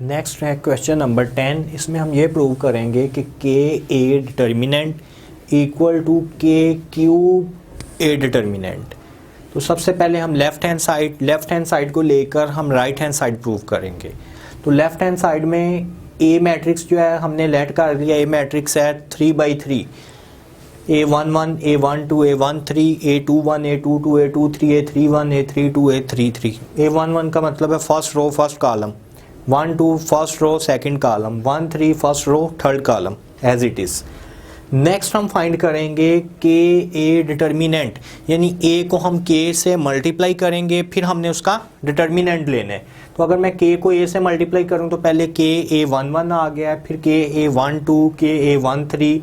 Next है question number 10। इसमें हम ये प्रूव करेंगे कि के ए डिटर्मिनेंट इक्वल टू के क्यूब ए डिटर्मिनेंट। तो सबसे पहले हम लेफ्ट हैंड साइड को लेकर हम राइट हैंड साइड प्रूव करेंगे। तो लेफ्ट हैंड साइड में ए मैट्रिक्स जो है हमने लेट कर लिया। ए मैट्रिक्स है 3/3, A11, A12, A13, A21, A22, A23, A31, A32, A33। A11 का मतलब है first row first column, 1 2 first row second column, 1 3 first row third column as it is. Next हम फाइंड करेंगे के ए डिटर्मिनेंट, यानी ए को हम के से मल्टीप्लाई करेंगे, फिर हमने उसका डिटर्मिनेंट लेना है। तो अगर मैं के को ए से मल्टीप्लाई करूं तो पहले के A11 आ गया, फिर के A12, के A13,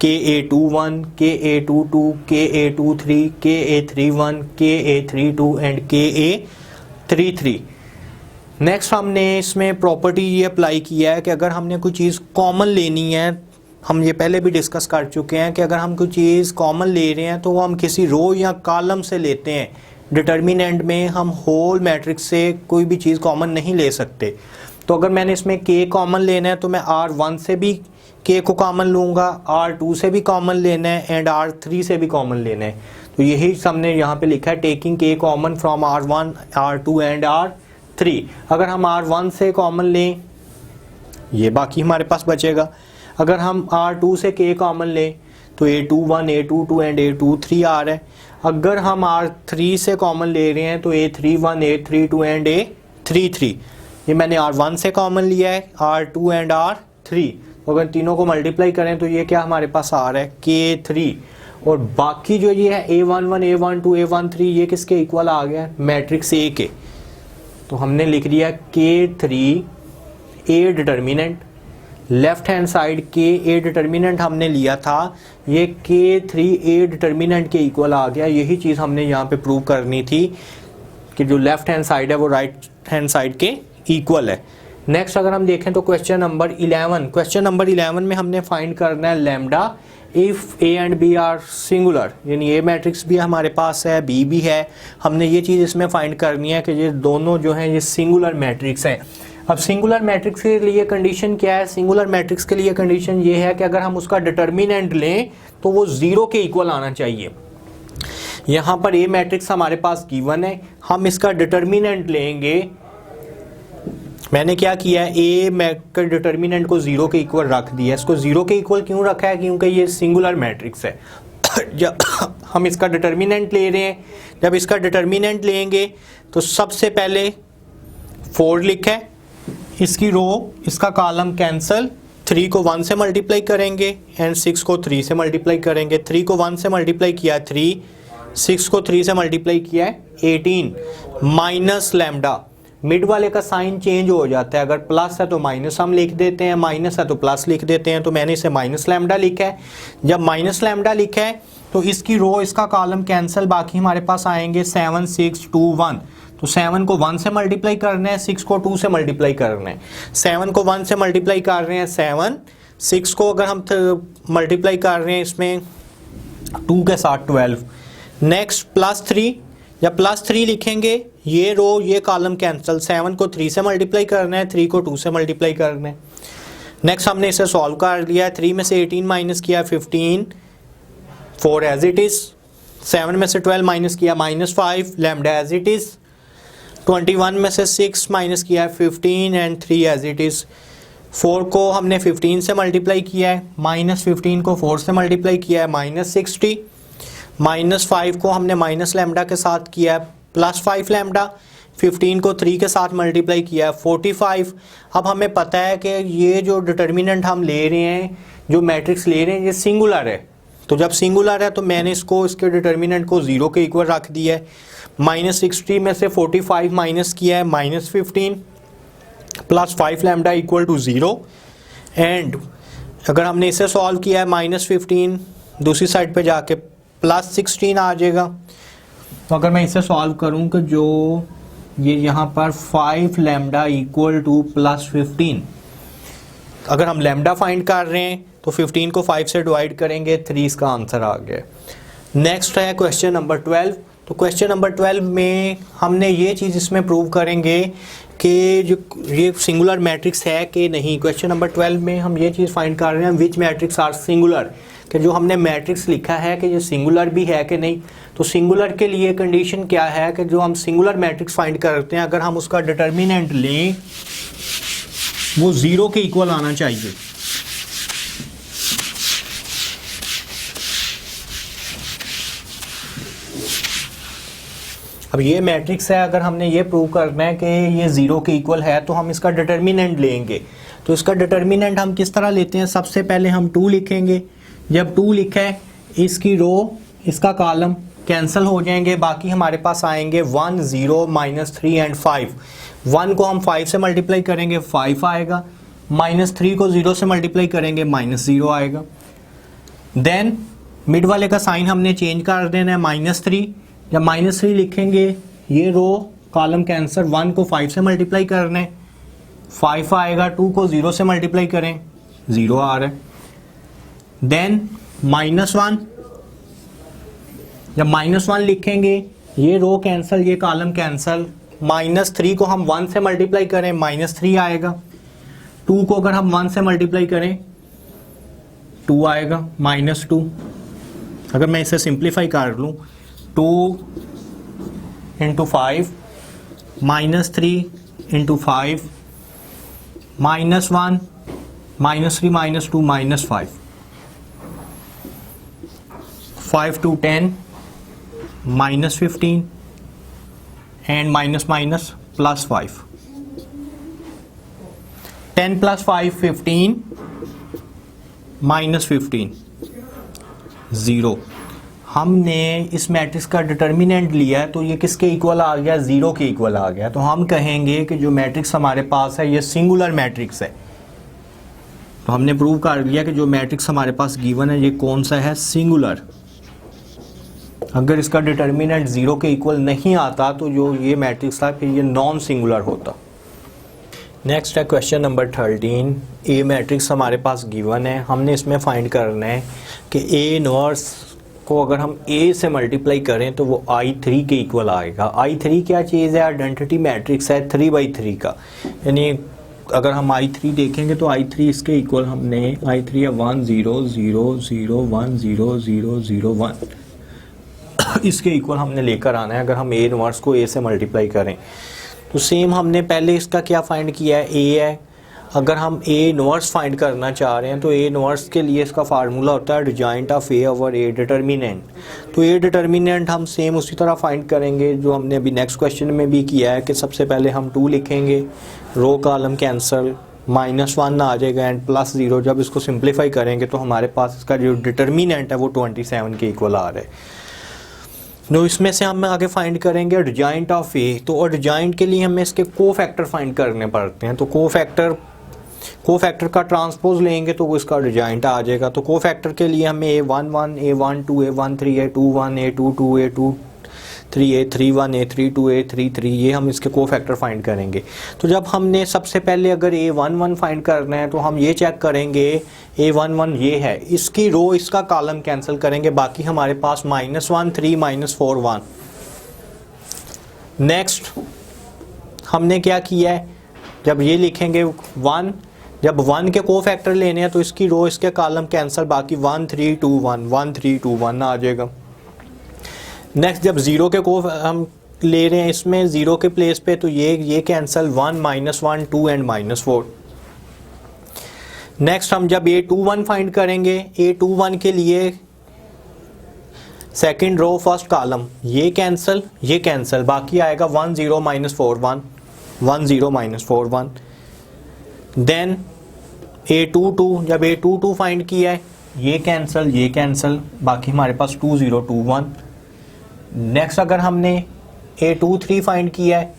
के A21, के A22, के A23, के A31, के A32 एंड के A33। नेक्स्ट हमने इसमें प्रॉपर्टी ये अप्लाई किया है कि अगर हमने कोई चीज़ कॉमन लेनी है, हम ये पहले भी डिस्कस कर चुके हैं कि अगर हम कोई चीज़ कॉमन ले रहे हैं तो वो हम किसी रो या कॉलम से लेते हैं। डिटर्मिनेंट में हम होल मैट्रिक्स से कोई भी चीज़ कॉमन नहीं ले सकते। तो अगर मैंने इसमें के कॉमन लेना है तो मैं R1 से भी के को कॉमन लूँगा, R2 से भी कॉमन लेना है एंड R3 से भी कॉमन लेना है। तो यही हमने यहाँ पे लिखा है, टेकिंग के common from R1, R2 and R3। अगर हम R1 से कॉमन लें ये बाकी हमारे पास बचेगा। अगर हम R2 से के कॉमन लें तो A21, A22 एंड A23 आ रहा है। अगर हम R3 से कॉमन ले रहे हैं तो A31, A32 एंड A33। ये मैंने R1 से कॉमन लिया है, R2 एंड R3। अगर तीनों को मल्टीप्लाई करें तो ये क्या हमारे पास आ रहा है K3। और बाकी जो ये है A11, A12, A13 ये किसके इक्वल आ गया, मैट्रिक्स A के। तो हमने लिख दिया K3 ए डिटर्मिनेंट। लेफ्ट हैंड साइड के ए डिटर्मिनेंट हमने लिया था, ये K3 ए डिटर्मिनेंट के इक्वल आ गया। यही चीज़ हमने यहाँ पे प्रूव करनी थी कि जो लेफ्ट हैंड साइड है वो राइट हैंड साइड के इक्वल है। नेक्स्ट अगर हम देखें तो क्वेश्चन नंबर 11 में हमने फाइंड करना है lambda if A and B are singular, यानी ए मैट्रिक्स भी हमारे पास है, बी भी है। हमने ये चीज़ इसमें फाइंड करनी है कि ये दोनों जो हैं ये सिंगुलर मैट्रिक्स हैं। अब सिंगुलर मैट्रिक्स के लिए कंडीशन क्या है, सिंगुलर मैट्रिक्स के लिए कंडीशन ये है कि अगर हम उसका डिटर्मिनेंट लें तो वो 0 के इक्वल आना चाहिए। यहाँ पर ए मैट्रिक्स हमारे पास गिवन है, हम इसका डिटर्मिनेंट लेंगे। मैंने क्या किया है, ए का डिटर्मिनेंट को 0 के इक्वल रख दिया। इसको 0 के इक्वल क्यों रखा है, क्योंकि ये सिंगुलर मैट्रिक्स है। जब हम इसका डिटर्मिनेंट ले रहे हैं, जब इसका डिटर्मिनेंट लेंगे तो सबसे पहले 4 लिखा है, इसकी रो इसका कॉलम कैंसल, 3 को 1 से मल्टीप्लाई करेंगे एंड 6 को 3 से मल्टीप्लाई करेंगे। 3 को 1 से मल्टीप्लाई किया 3, 6 को 3 से मल्टीप्लाई किया है 18 माइनस लैम्डा। मिड वाले का साइन चेंज हो जाता है, अगर प्लस है तो माइनस हम लिख देते हैं, माइनस है तो प्लस लिख देते हैं। तो मैंने इसे माइनस लैम्डा लिखा है। जब माइनस लैम्डा लिखा है तो इसकी रो इसका कॉलम कैंसिल, बाकी हमारे पास आएंगे 7 6 2 1। तो 7 को 1 से मल्टीप्लाई करना है, 6 को 2 से मल्टीप्लाई करना है। 7 को 1 से मल्टीप्लाई कर रहे हैं 7, 6 को अगर हम मल्टीप्लाई कर रहे हैं इसमें 2 के साथ 12। नेक्स्ट +3, जब +3 लिखेंगे ये रो ये कॉलम कैंसिल, 7 को 3 से मल्टीप्लाई करना है, 3 को 2 से मल्टीप्लाई करना है। नेक्स्ट हमने इसे सॉल्व कर लिया है, 3 में से 18 माइनस किया 15, 4 एज इट इज़। 7 में से 12 माइनस किया -5, लैम्डा एज इट इज़। 21 में से 6 माइनस किया है 15 एंड 3 एज इट इज़। 4 को हमने 15 से मल्टीप्लाई किया है, -15 को 4 से मल्टीप्लाई किया है -60, -5 को हमने माइनस लैम्डा के साथ किया है +5 लैम्डा, 15 को 3 के साथ मल्टीप्लाई किया है 45। अब हमें पता है कि ये जो डिटर्मिनेंट हम ले रहे हैं, जो मैट्रिक्स ले रहे हैं, ये सिंगुलर है। तो जब सिंगुलर है तो मैंने इसको इसके डिटर्मिनेंट को 0 के इक्वल रख दिया है। -60 में से 45 माइनस किया है -15, +5 लैम्डा इक्वल टू 0। एंड अगर हमने इसे सॉल्व किया है -15, दूसरी साइड पे जाके +16 आ जाएगा। तो अगर मैं इसे सॉल्व करूं कि जो ये यहाँ पर 5 लैम्डा इक्वल टू +15, अगर हम लैम्डा फाइंड कर रहे हैं तो 15 को 5 से डिवाइड करेंगे, 3 इसका आंसर आ गया। नेक्स्ट है क्वेश्चन नंबर 12। तो क्वेश्चन नंबर 12 में हमने ये चीज़ इसमें प्रूव करेंगे कि जो ये सिंगुलर मैट्रिक्स है कि नहीं। क्वेश्चन नंबर 12 में हम ये चीज़ फाइंड कर रहे हैं विच मैट्रिक्स आर सिंगुलर, कि जो हमने मैट्रिक्स लिखा है कि ये सिंगुलर भी है कि नहीं। तो सिंगुलर के लिए कंडीशन क्या है कि जो हम सिंगुलर मैट्रिक्स फाइंड करते हैं अगर हम उसका डिटर्मिनेंट लें वो 0 के इक्वल आना चाहिए। अब ये मैट्रिक्स है, अगर हमने ये प्रूव करना है कि ये 0 के इक्वल है तो हम इसका डिटर्मिनेंट लेंगे। तो इसका डिटर्मिनेंट हम किस तरह लेते हैं, सबसे पहले हम 2 लिखेंगे। जब 2 लिखा है इसकी रो इसका कॉलम कैंसिल हो जाएंगे, बाकी हमारे पास आएंगे 1 0 -3 एंड 5। 1 को हम 5 से मल्टीप्लाई करेंगे 5 आएगा, -3 को 0 से मल्टीप्लाई करेंगे -0 आएगा। देन मिड वाले का साइन हमने चेंज कर देना है -3। जब -3 लिखेंगे ये रो कॉलम कैंसर, 1 को 5 से मल्टीप्लाई करना है 5 आएगा, 2 को 0 से मल्टीप्लाई करें 0 आ रहा है। देन -1, जब -1 लिखेंगे ये रो कैंसल ये कॉलम कैंसल, -3 को हम 1 से मल्टीप्लाई करें -3 आएगा, 2 को अगर हम 1 से मल्टीप्लाई करें 2 आएगा -2। अगर मैं इसे सिंप्लीफाई कर लूँ 2 × 5 -3 × 5 -1 -3 -2 -5 5 to 10 -15 and minus +5 10 + 5 15 -15 0। हमने इस मैट्रिक्स का डिटर्मिनेंट लिया है तो ये किसके इक्वल आ गया, 0 के इक्वल आ गया। तो हम कहेंगे कि जो मैट्रिक्स हमारे पास है ये सिंगुलर मैट्रिक्स है। तो हमने प्रूव कर लिया कि जो मैट्रिक्स हमारे पास गिवन है ये कौन सा है, सिंगुलर। अगर इसका डिटर्मिनेंट 0 के इक्वल नहीं आता तो जो ये मैट्रिक्स था फिर ये नॉन सिंगुलर होता। नेक्स्ट है क्वेश्चन नंबर 13। ए मैट्रिक्स हमारे पास गिवन है, हमने इसमें फाइंड करना है कि ए इनवर्स को अगर हम ए से मल्टीप्लाई करें तो वो I3 के इक्वल आएगा। I3 क्या चीज़ है, आइडेंटिटी मैट्रिक्स है 3/3 का, यानी अगर हम I3 देखेंगे तो I3 इसके इक्वल हमने I3 है 1 0 0 0 1 0 0 0 1 इसके इक्वल हमने लेकर आना है अगर हम ए इनवर्स को ए से मल्टीप्लाई करें। तो सेम हमने पहले इसका क्या फाइंड किया है, ए है। अगर हम ए इनवर्स फाइंड करना चाह रहे हैं तो ए इनवर्स के लिए इसका फार्मूला होता है adjoint of A over A determinant. तो ए डिटर्मिनेंट हम सेम उसी तरह फाइंड करेंगे जो हमने अभी नेक्स्ट क्वेश्चन में भी किया है कि सबसे पहले हम 2 लिखेंगे, रो कॉलम कैंसल, -1 आ जाएगा एंड +0। जब इसको सिंप्लीफाई करेंगे तो हमारे पास इसका जो डिटर्मिनेंट है वो 27 के इक्वल आ रहा है। तो इसमें से हम आगे फाइंड करेंगे एडजॉइंट ऑफ ए। तो एडजॉइंट के लिए हमें इसके कोफैक्टर फाइंड करने पड़ते हैं। तो कोफैक्टर का ट्रांसपोज लेंगे तो वो इसका एडजॉइंट आ जाएगा। तो कोफैक्टर के लिए हमें A1 1 A1 2 A1 3 A2 1 A2 2 A2 3 A3 1 A3 2 A3 3, ये हम इसके कोफैक्टर फाइंड करेंगे। तो जब हमने सबसे पहले अगर A1 1 फाइंड करना है तो हम ये चेक करेंगे A1 1 ये है, इसकी रो इसका कॉलम कैंसिल करेंगे, बाकी हमारे पास -1 3 -4 1। नेक्स्ट हमने क्या किया है, जब ये लिखेंगे 1, जब 1 के कोफैक्टर लेने हैं तो इसकी रो इसके कॉलम कैंसिल, बाकी 1 3 2 1 1 3 2 1 आ जाएगा। नेक्स्ट जब 0 के को हम ले रहे हैं इसमें 0 के प्लेस पे तो ये कैंसिल 1 -1 2 एंड -4। नेक्स्ट हम जब A21 फाइंड करेंगे, A21 के लिए सेकंड रो फर्स्ट कॉलम ये कैंसिल, बाकी आएगा 1 0 -4 1 1 0 -4 1। देन A22, जब A22 फाइंड किया है ये कैंसिल, बाकी हमारे पास 2 0 2 1। नेक्स्ट अगर हमने A23 फाइंड किया है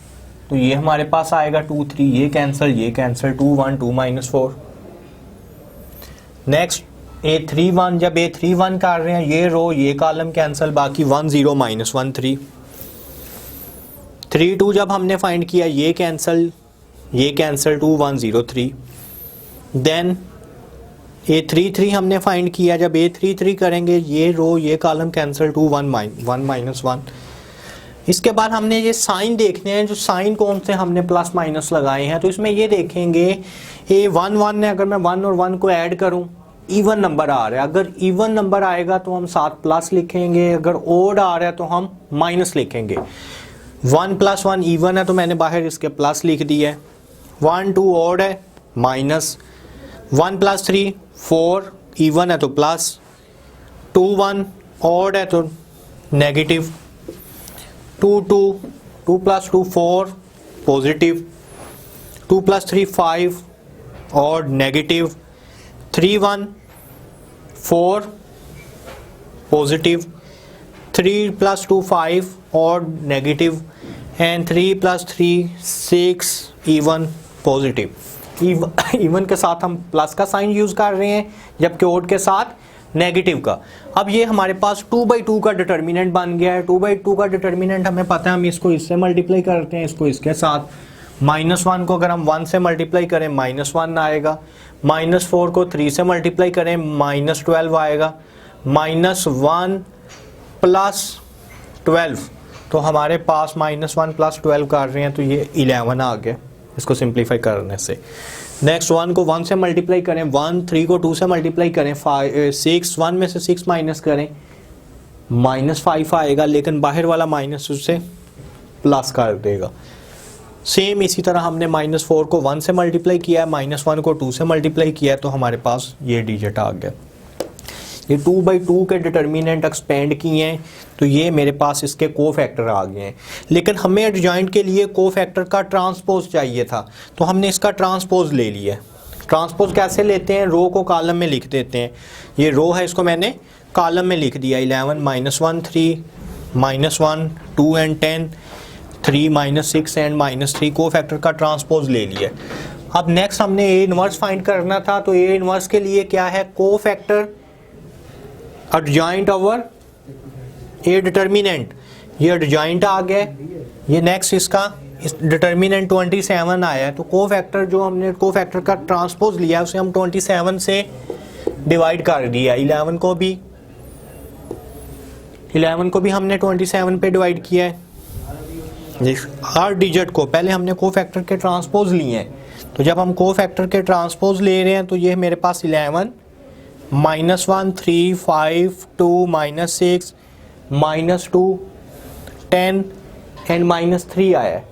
तो ये हमारे पास आएगा 2 3, ये कैंसिल 2 1 2 -4। नेक्स्ट A31, जब A31 कर रहे हैं ये रो ये कॉलम कैंसिल, बाकी 1 0 -1 3। 3 2 जब हमने फाइंड किया ये कैंसिल 2 1 0 3। देन A33 हमने फाइंड किया, जब A33 करेंगे ये रो ये कॉलम कैंसिल 2 1 1 -1। इसके बाद हमने ये साइन देखने हैं, जो साइन कौन से हमने प्लस माइनस लगाए हैं। तो इसमें ये देखेंगे ये 1 1 है, अगर मैं 1 और 1 को ऐड करूं इवन नंबर आ रहा है, अगर इवन नंबर आएगा तो हम साथ प्लस लिखेंगे, अगर ओड आ रहा है तो हम माइनस लिखेंगे। 1 + 1 इवन है तो मैंने बाहर इसके प्लस लिख दिया है। 1 2 ओड है माइनस, 1 + 3 4 इवन है तो प्लस, 2 1 ओड है तो नेगेटिव, 2 2 2 + 2 4 पॉजिटिव, 2 + 3 5 और नेगेटिव, 3 1 4 पॉजिटिव, 3 + 2 5 और negative, and 3 + 3 6 even positive. Even के साथ हम प्लस का साइन यूज कर रहे हैं, जबकि ओड के साथ नेगेटिव का। अब ये हमारे पास 2/2 का डिटर्मिनेंट बन गया है। 2/2 का डिटर्मिनेंट हमें पता है, हम इसको इससे मल्टीप्लाई करते हैं, इसको इसके साथ। -1 को अगर हम 1 से मल्टीप्लाई करें -1 आएगा, -4 को 3 से मल्टीप्लाई करें -12 आएगा, -1 + 12 तो हमारे पास -1 + 12 कर रहे हैं तो ये 11 आ गया इसको सिंप्लीफाई करने से। नेक्स्ट 1 को 1 से मल्टीप्लाई करें, 1 3 को 2 से मल्टीप्लाई करें, 6 1 में से 6 माइनस करें -5 आएगा, लेकिन बाहर वाला माइनस उससे प्लस कर देगा। सेम इसी तरह हमने -4 को 1 से मल्टीप्लाई किया है, -1 को 2 से मल्टीप्लाई किया है तो हमारे पास ये डिजिट आ गया। ये 2/2 के डिटर्मिनेंट एक्सपेंड किए हैं तो ये मेरे पास इसके कोफैक्टर आ गए हैं। लेकिन हमें एडजॉइंट के लिए कोफैक्टर का ट्रांसपोज चाहिए था, तो हमने इसका ट्रांसपोज ले लिया। ट्रांसपोज कैसे लेते हैं, रो को कॉलम में लिख देते हैं। ये रो है, इसको मैंने कॉलम में लिख दिया। 11 -1 3 -1 2 एंड 10 3 -6 एंड -3 कोफैक्टर का ट्रांसपोज ले लिया। अब नेक्स्ट हमने ए इनवर्स फाइंड करना था, तो ए इनवर्स के लिए क्या है, cofactor adjoint over A determinant. ये एडजॉइंट आ गया। ये नेक्स्ट इसका इस डिटर्मिनेंट 27 आया है, तो कोफैक्टर जो हमने कोफैक्टर का ट्रांसपोज लिया उसे हम 27 से डिवाइड कर दिया। 11 को भी हमने 27 पे डिवाइड किया है। हर डिजिट को पहले हमने कोफैक्टर के ट्रांसपोज लिए हैं, तो जब हम कोफैक्टर के ट्रांसपोज ले रहे हैं तो ये मेरे पास 11 -1 3 5 2 -6 -2 10 एंड -3 आया है।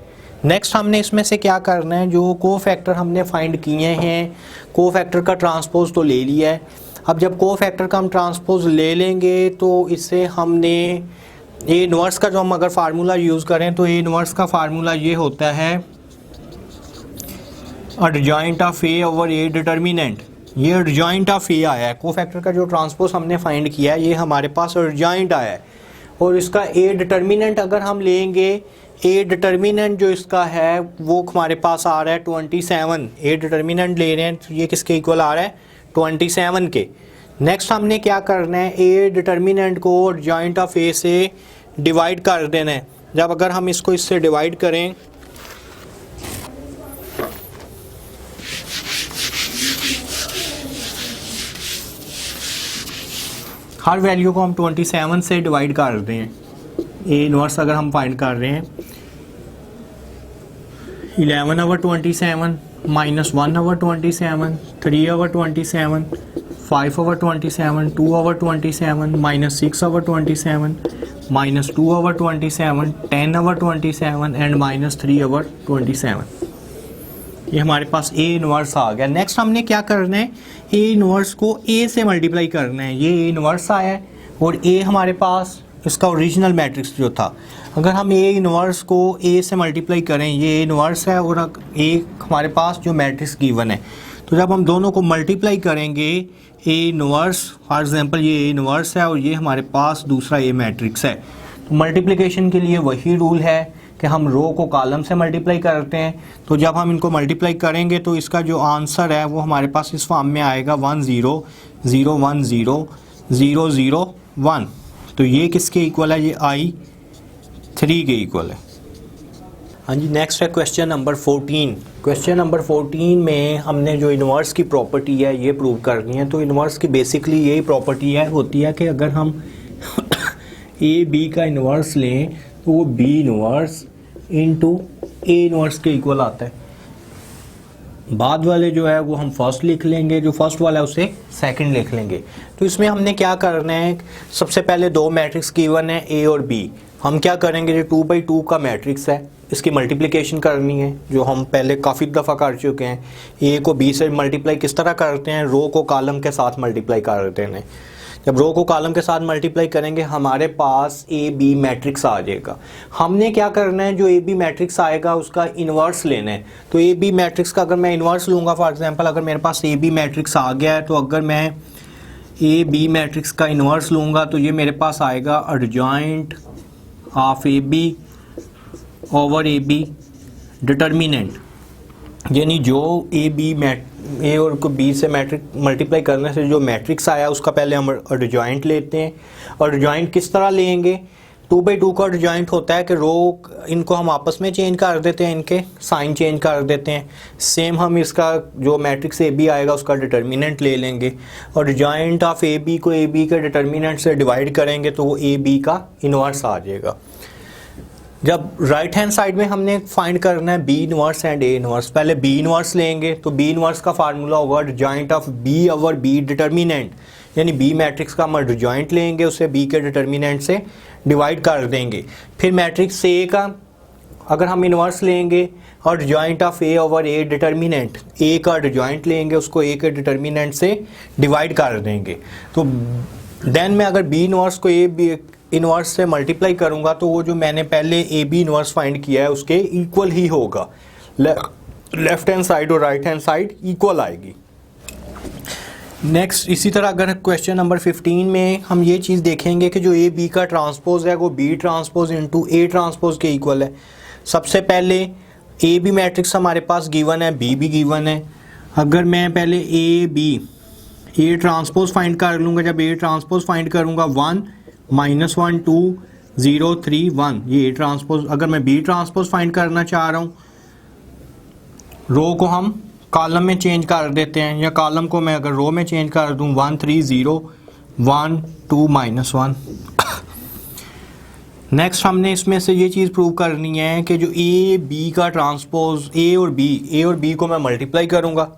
नेक्स्ट हमने इसमें से क्या करना है, जो कोफैक्टर हमने फाइंड किए हैं, कोफैक्टर का ट्रांसपोज तो ले लिया है। अब जब कोफैक्टर का हम ट्रांसपोज ले लेंगे तो इससे हमने ए इनवर्स का जो हम अगर फार्मूला यूज़ करें तो ए इनवर्स का फार्मूला ये होता है adjoint of A over A determinant. ये एडजॉइंट ऑफ ए आया है। कोफैक्टर का जो ट्रांसपोज हमने फाइंड किया है ये हमारे पास एडजॉइंट आया है, और इसका ए डिटर्मिनेंट अगर हम लेंगे, ए डिटर्मिनेंट जो इसका है वो हमारे पास आ रहा है 27। ए डिटर्मिनेंट ले रहे हैं तो ये किसके इक्वल आ रहा है, 27 के। नेक्स्ट हमने क्या करना है, ए डिटर्मिनेंट को एडजॉइंट ऑफ ए से डिवाइड कर देना है। जब अगर हम इसको इससे डिवाइड करें हर वैल्यू को हम 27 से डिवाइड कर रहे हैं। ए इनवर्स अगर हम फाइंड कर रहे हैं 11 over 27 -1 over 27 3 over 27 5 over 27 2 over 27 -6 over 27 -2 over 27 10 over 27 and -3 over 27। ये हमारे पास ए इनवर्स आ गया। नेक्स्ट हमने क्या करना है, ए इनवर्स को ए से मल्टीप्लाई करना है। ये ए इनवर्स आया है और ए हमारे पास इसका ओरिजिनल मैट्रिक्स जो था, अगर हम ए इनवर्स को ए से मल्टीप्लाई करें, ये ए इनवर्स है और ए हमारे पास जो मैट्रिक्स गिवन है, तो जब हम दोनों को मल्टीप्लाई करेंगे ए इनवर्स, फॉर एग्जांपल ये ए इनवर्स है और ये हमारे पास दूसरा ए मैट्रिक्स है, तो मल्टीप्लिकेशन के लिए वही रूल है कि हम रो को कॉलम से मल्टीप्लाई करते हैं। तो जब हम इनको मल्टीप्लाई करेंगे तो इसका जो आंसर है वो हमारे पास इस फॉर्म में आएगा 1 0 0 1 0 0 0 1। तो ये किसके इक्वल है, ये I3 के इक्वल है। हाँ जी, नेक्स्ट है क्वेश्चन नंबर 14। क्वेश्चन नंबर 14 में हमने जो इन्वर्स की प्रॉपर्टी है ये प्रूव करनी है। तो इन्वर्स की बेसिकली यही प्रॉपर्टी है होती है कि अगर हम ए बी का इन्वर्स लें तो वो B inverse into A inverse के इक्वल आता है। बाद वाले जो है वो हम फर्स्ट लिख लेंगे, जो फर्स्ट वाला है उसे सेकंड लिख लेंगे। तो इसमें हमने क्या करना है, सबसे पहले दो मैट्रिक्स गिवन है ए और बी। हम क्या करेंगे, जो 2x2 का मैट्रिक्स है इसकी मल्टीप्लिकेशन करनी है, जो हम पहले काफ़ी दफ़ा कर चुके हैं। ए को बी से मल्टीप्लाई किस तरह करते हैं, रो को कॉलम के साथ मल्टीप्लाई करते हैं। जब रो को कॉलम के साथ मल्टीप्लाई करेंगे हमारे पास ए बी मैट्रिक्स आ जाएगा। हमने क्या करना है, जो ए बी मैट्रिक्स आएगा उसका इन्वर्स लेना है। तो ए बी मैट्रिक्स का अगर मैं इन्वर्स लूँगा, फॉर एग्जांपल अगर मेरे पास ए बी मैट्रिक्स आ गया है, तो अगर मैं ए बी मैट्रिक्स का इन्वर्स लूँगा तो ये मेरे पास आएगा adjoint of A B over A B determinant, यानी जो ए और को बी से मैट्रिक मल्टीप्लाई करने से जो मैट्रिक्स आया उसका पहले हम एडजॉइंट लेते हैं। और एडजॉइंट किस तरह लेंगे, 2x2 का एडजॉइंट होता है कि रो इनको हम आपस में चेंज कर देते हैं, इनके साइन चेंज कर देते हैं। सेम हम इसका जो मैट्रिक्स ए बी आएगा उसका डिटर्मिनेंट ले लेंगे और एडजॉइंट ऑफ ए बी को ए बी के डिटर्मिनेंट से डिवाइड करेंगे तो वो ए बी का इन्वर्स आ जाएगा। जब राइट हैंड साइड में हमने फाइंड करना है B inverse and A inverse, पहले बी इनवर्स लेंगे तो बी इनवर्स का फार्मूला होगा adjoint of B over B determinant, यानी बी मैट्रिक्स का हम एडजॉइंट लेंगे, उसे बी के डिटर्मिनेंट से डिवाइड कर देंगे। फिर मैट्रिक्स ए का अगर हम इनवर्स लेंगे और adjoint of A over A determinant, A का एडजॉइंट लेंगे उसको ए के डिटर्मिनेंट से डिवाइड कर देंगे। तो देन मैं अगर बी इनवर्स को ए बी इनवर्स से मल्टीप्लाई करूंगा तो वो जो मैंने पहले ए बी इनवर्स फाइंड किया है उसके इक्वल ही होगा। लेफ्ट हैंड साइड और राइट हैंड साइड इक्वल आएगी। नेक्स्ट इसी तरह अगर क्वेश्चन नंबर 15 में हम ये चीज़ देखेंगे कि जो ए बी का ट्रांसपोज है वो B transpose into A transpose के इक्वल है। सबसे पहले ए बी मैट्रिक्स हमारे पास गिवन है, बी भी गिवन है। अगर मैं पहले ए ट्रांसपोज फाइंड कर लूँगा, जब ए ट्रांसपोज फाइंड करूँगा 1 -1 2 0 3 1, ये ट्रांसपोज। अगर मैं बी ट्रांसपोज फाइंड करना चाह रहा हूँ, रो को हम कॉलम में चेंज कर देते हैं, या कॉलम को मैं अगर रो में चेंज कर दूँ 1 3 0 1 2 -1। नेक्स्ट हमने इसमें से ये चीज़ प्रूव करनी है कि जो ए बी का ट्रांसपोज ए और बी को मैं मल्टीप्लाई करूँगा,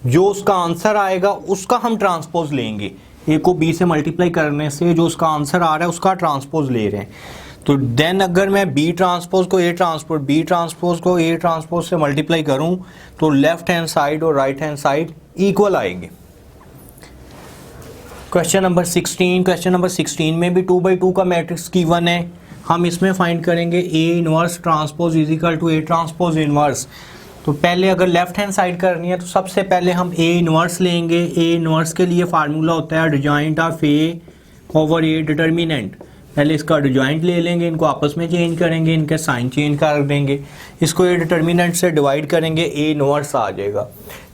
जो उसका आंसर आएगा उसका हम ट्रांसपोज लेंगे। ए को बी से मल्टीप्लाई करने से जो उसका आंसर आ रहा है उसका ट्रांसपोज ले रहे हैं। तो देन अगर मैं बी ट्रांसपोज को ए ट्रांसपोज, बी ट्रांसपोज को ए ट्रांसपोज से मल्टीप्लाई करूं तो लेफ्ट हैंड साइड और राइट हैंड साइड इक्वल आएंगे। क्वेश्चन नंबर 16 में भी 2x2 का मैट्रिक्स गिवन है। हम इसमें फाइंड करेंगे A inverse transpose is equal to A transpose inverse. तो पहले अगर लेफ्ट हैंड साइड करनी है तो सबसे पहले हम ए इनवर्स लेंगे। ए इनवर्स के लिए फार्मूला होता है adjoint of A over A determinant. पहले इसका एडजॉइंट ले लेंगे, इनको आपस में चेंज करेंगे, इनके साइन चेंज कर देंगे, इसको ए डिटर्मिनेंट से डिवाइड करेंगे, ए इनवर्स आ जाएगा।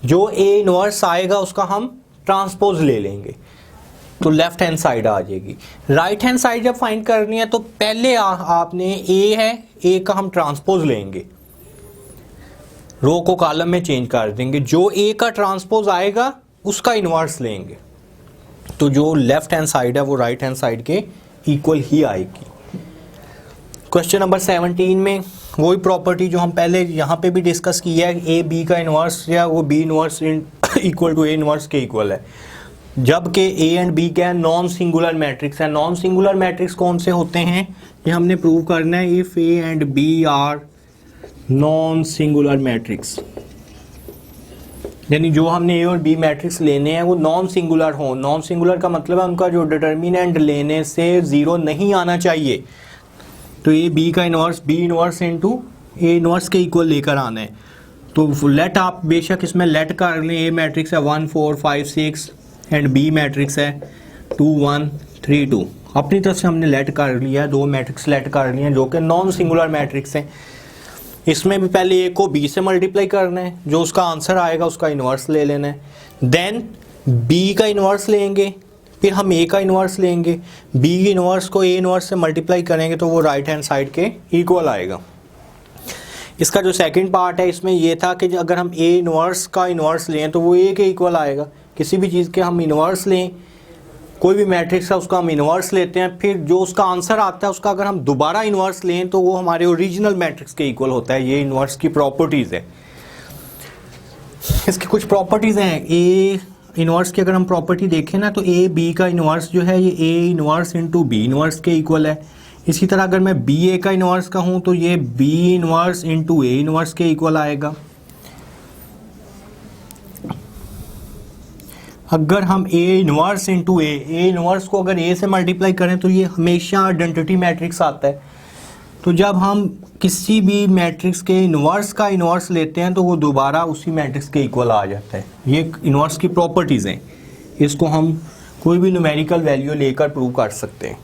जो ए इनवर्स आएगा उसका हम ट्रांसपोज ले लेंगे तो लेफ्ट हैंड साइड आ जाएगी। राइट हैंड साइड जब फाइंड करनी है तो पहले आपने ए है, ए का हम ट्रांसपोज लेंगे, रो को कॉलम में चेंज कर देंगे, जो ए का ट्रांसपोज आएगा उसका इनवर्स लेंगे, तो जो लेफ्ट हैंड साइड है वो राइट हैंड साइड के इक्वल ही आएगी। क्वेश्चन नंबर 17 में वही प्रॉपर्टी जो हम पहले यहाँ पे भी डिस्कस की है, ए बी का इनवर्स या वो B inverse equal to A inverse के इक्वल है, जबकि ए एंड बी क्या है, नॉन सिंगुलर मैट्रिक्स है। नॉन सिंगुलर मैट्रिक्स कौन से होते हैं ये हमने प्रूव करना है। If A and B are non singular matrix, यानी जो हमने ए और बी मैट्रिक्स लेने हैं वो नॉन सिंगुलर हो। नॉन सिंगुलर का मतलब है उनका जो डिटर्मिनेंट लेने से जीरो नहीं आना चाहिए। तो ए बी का inverse B inverse into A inverse के इक्वल लेकर आना है। तो लेट आप बेशक इसमें लेट कर लें, ए मैट्रिक्स है 1 4 5 6 एंड बी मैट्रिक्स है 2 1 3 2। अपनी तरफ से हमने लेट कर लिया, दो मैट्रिक्स लेट कर लिए जो कि नॉन सिंगुलर मैट्रिक्स हैं। इसमें भी पहले ए को बी से मल्टीप्लाई करना है, जो उसका आंसर आएगा उसका इन्वर्स ले लेना है। देन बी का इन्वर्स लेंगे, फिर हम ए का इन्वर्स लेंगे, बी इन्वर्स को ए इन्वर्स से मल्टीप्लाई करेंगे तो वो राइट हैंड साइड के इक्वल आएगा। इसका जो सेकंड पार्ट है इसमें ये था कि अगर हम ए इन्वर्स का इन्वर्स लें तो वो ए के इक्वल आएगा। किसी भी चीज़ के हम इन्वर्स लें कोई भी मैट्रिक्स है उसका हम इन्वर्स लेते हैं, फिर जो उसका आंसर आता है उसका अगर हम दोबारा इन्वर्स लें तो वो हमारे ओरिजिनल मैट्रिक्स के इक्वल होता है। ये इन्वर्स की प्रॉपर्टीज़ है। इसकी कुछ प्रॉपर्टीज़ हैं। ए इन्वर्स की अगर हम प्रॉपर्टी देखें ना तो ए बी का इन्वर्स जो है ये A inverse into B inverse के इक्वल है। इसी तरह अगर मैं बी ए का इन्वर्स का हूँ तो ये B inverse into A inverse के इक्वल आएगा। अगर हम A inverse into A inverse को अगर ए से मल्टीप्लाई करें तो ये हमेशा आइडेंटिटी मैट्रिक्स आता है। तो जब हम किसी भी मैट्रिक्स के इन्वर्स का इन्वर्स लेते हैं तो वो दोबारा उसी मैट्रिक्स के इक्वल आ जाता है। ये इन्वर्स की प्रॉपर्टीज़ हैं, इसको हम कोई भी न्यूमेरिकल वैल्यू लेकर प्रूव कर सकते हैं।